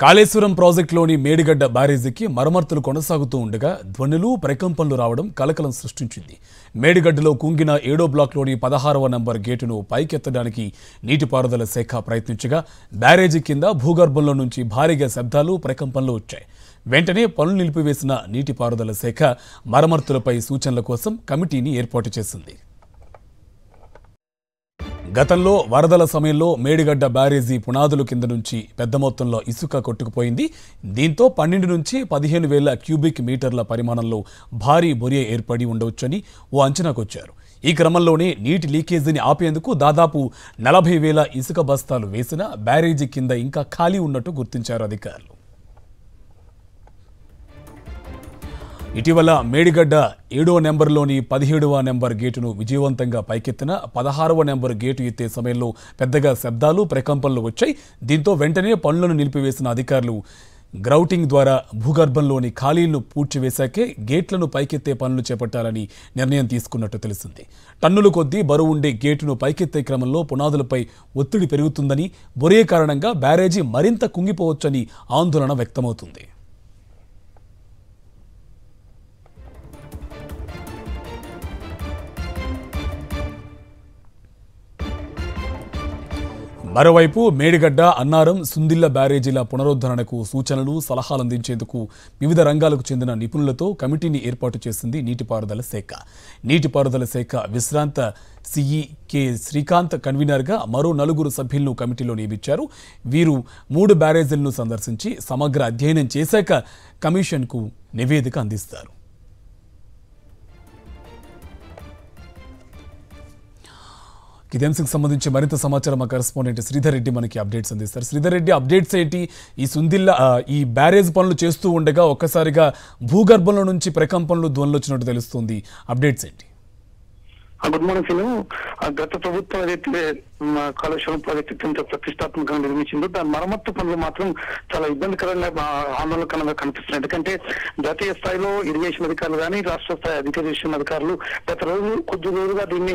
కాళేశ్వరం ప్రాజెక్టులోని మేడిగడ్డ బ్యారేజీకి మరమ్మతులు కొనసాగుతూ ఉండగా ధ్వనులు ప్రకంపనలు రావడం కలకలం సృష్టించింది. మేడిగడ్డలో కుంగిన 7వ బ్లాక్లోని 16వ నంబర్ గేటును పైకెత్తడానికి నీటిపారుదల శాఖ ప్రయత్నించగా బ్యారేజీ కింద భూగర్భంలో నుంచి భారీగా శబ్దాలు ప్రకంపనలు వచ్చాయి. వెంటనే పనులు నిలిపివేసిన నీటిపారుదల శాఖ మరమ్మతులపై సూచనల కోసం కమిటీని ఏర్పాటు చేసింది. గతంలో వరదల సమయంలో మేడిగడ్డ బ్యారేజీ పునాదుల కింద నుంచి పెద్ద మొత్తంలో ఇసుక కొట్టుకుపోయింది. దీంతో 12 నుంచి 15,000 క్యూబిక్ మీటర్ల పరిమాణంలో భారీ బొరియ ఏర్పడి ఉండవచ్చని ఓ అంచనాకొచ్చారు. ఈ క్రమంలోనే నీటి లీకేజీని ఆపేందుకు దాదాపు 40,000 ఇసుక బస్తాలు వేసిన బ్యారేజీ కింద ఇంకా ఖాళీ ఉన్నట్టు గుర్తించారు అధికారులు. ఇటీవల మేడిగడ్డ 7వ నెంబర్లోని 17వ నెంబర్ గేటును విజయవంతంగా పైకెత్తిన 16వ నెంబర్ గేటు ఎత్తే సమయంలో పెద్దగా శబ్దాలు ప్రకంపనలు వచ్చాయి. దీంతో వెంటనే పనులను నిలిపివేసిన అధికారులు గ్రౌటింగ్ ద్వారా భూగర్భంలోని ఖాళీలను పూడ్చివేశాకే గేట్లను పైకెత్తే పనులు చేపట్టాలని నిర్ణయం తీసుకున్నట్టు తెలిసింది. టన్నుల కొద్దీ బరువు ఉండే గేటును పైకెత్తే క్రమంలో పునాదులపై ఒత్తిడి పెరుగుతుందని, బొరే కారణంగా బ్యారేజీ మరింత కుంగిపోవచ్చని ఆందోళన వ్యక్తమవుతుంది. మరోవైపు మేడిగడ్డ, అన్నారం, సుందిళ్ల బ్యారేజీల పునరుద్ధరణకు సూచనలు, సలహాలు అందించేందుకు వివిధ రంగాలకు చెందిన నిపుణులతో కమిటీని ఏర్పాటు చేసింది నీటిపారుదల శాఖ. నీటిపారుదల శాఖ విశ్రాంత సిఈ కె శ్రీకాంత్ కన్వీనర్గా మరో 4 సభ్యులను కమిటీలో నియమించారు. వీరు 3 బ్యారేజీలను సందర్శించి సమగ్ర అధ్యయనం చేశాక కమిషన్కు నివేదిక అందిస్తారు. ఇదే అంశానికి సంబంధించి మరింత సమాచారం మా కరెస్పాండెంట్ శ్రీధర్ రెడ్డి మనకి అప్డేట్స్ అందిస్తారు. శ్రీధర్ రెడ్డి, అప్డేట్స్ ఏంటి? ఈ సుందిల్ల ఈ బ్యారేజ్ పనులు చేస్తూ ఉండగా ఒక్కసారిగా భూగర్భంలో నుంచి ప్రకంపనలు, ధ్వనులు వచ్చినట్టు తెలుస్తుంది. అప్డేట్స్ ఏంటి? గుడ్ మార్నింగ్ ఫిను. గత ప్రభుత్వం ఏదైతే కాళేశ్వరం ప్రాజెక్టు అత్యంత ప్రతిష్టాత్మకంగా నిర్మించిందో దాని మరమ్మత్తు పనులు మాత్రం చాలా ఇబ్బందికరంగా, ఆందోళనకరంగా కనిపిస్తున్నాయి. ఎందుకంటే జాతీయ స్థాయిలో ఇరిగేషన్ అధికారులు కానీ, రాష్ట్ర స్థాయి ఇరిగేషన్ అధికారులు గత కొద్ది రోజులుగా దీన్ని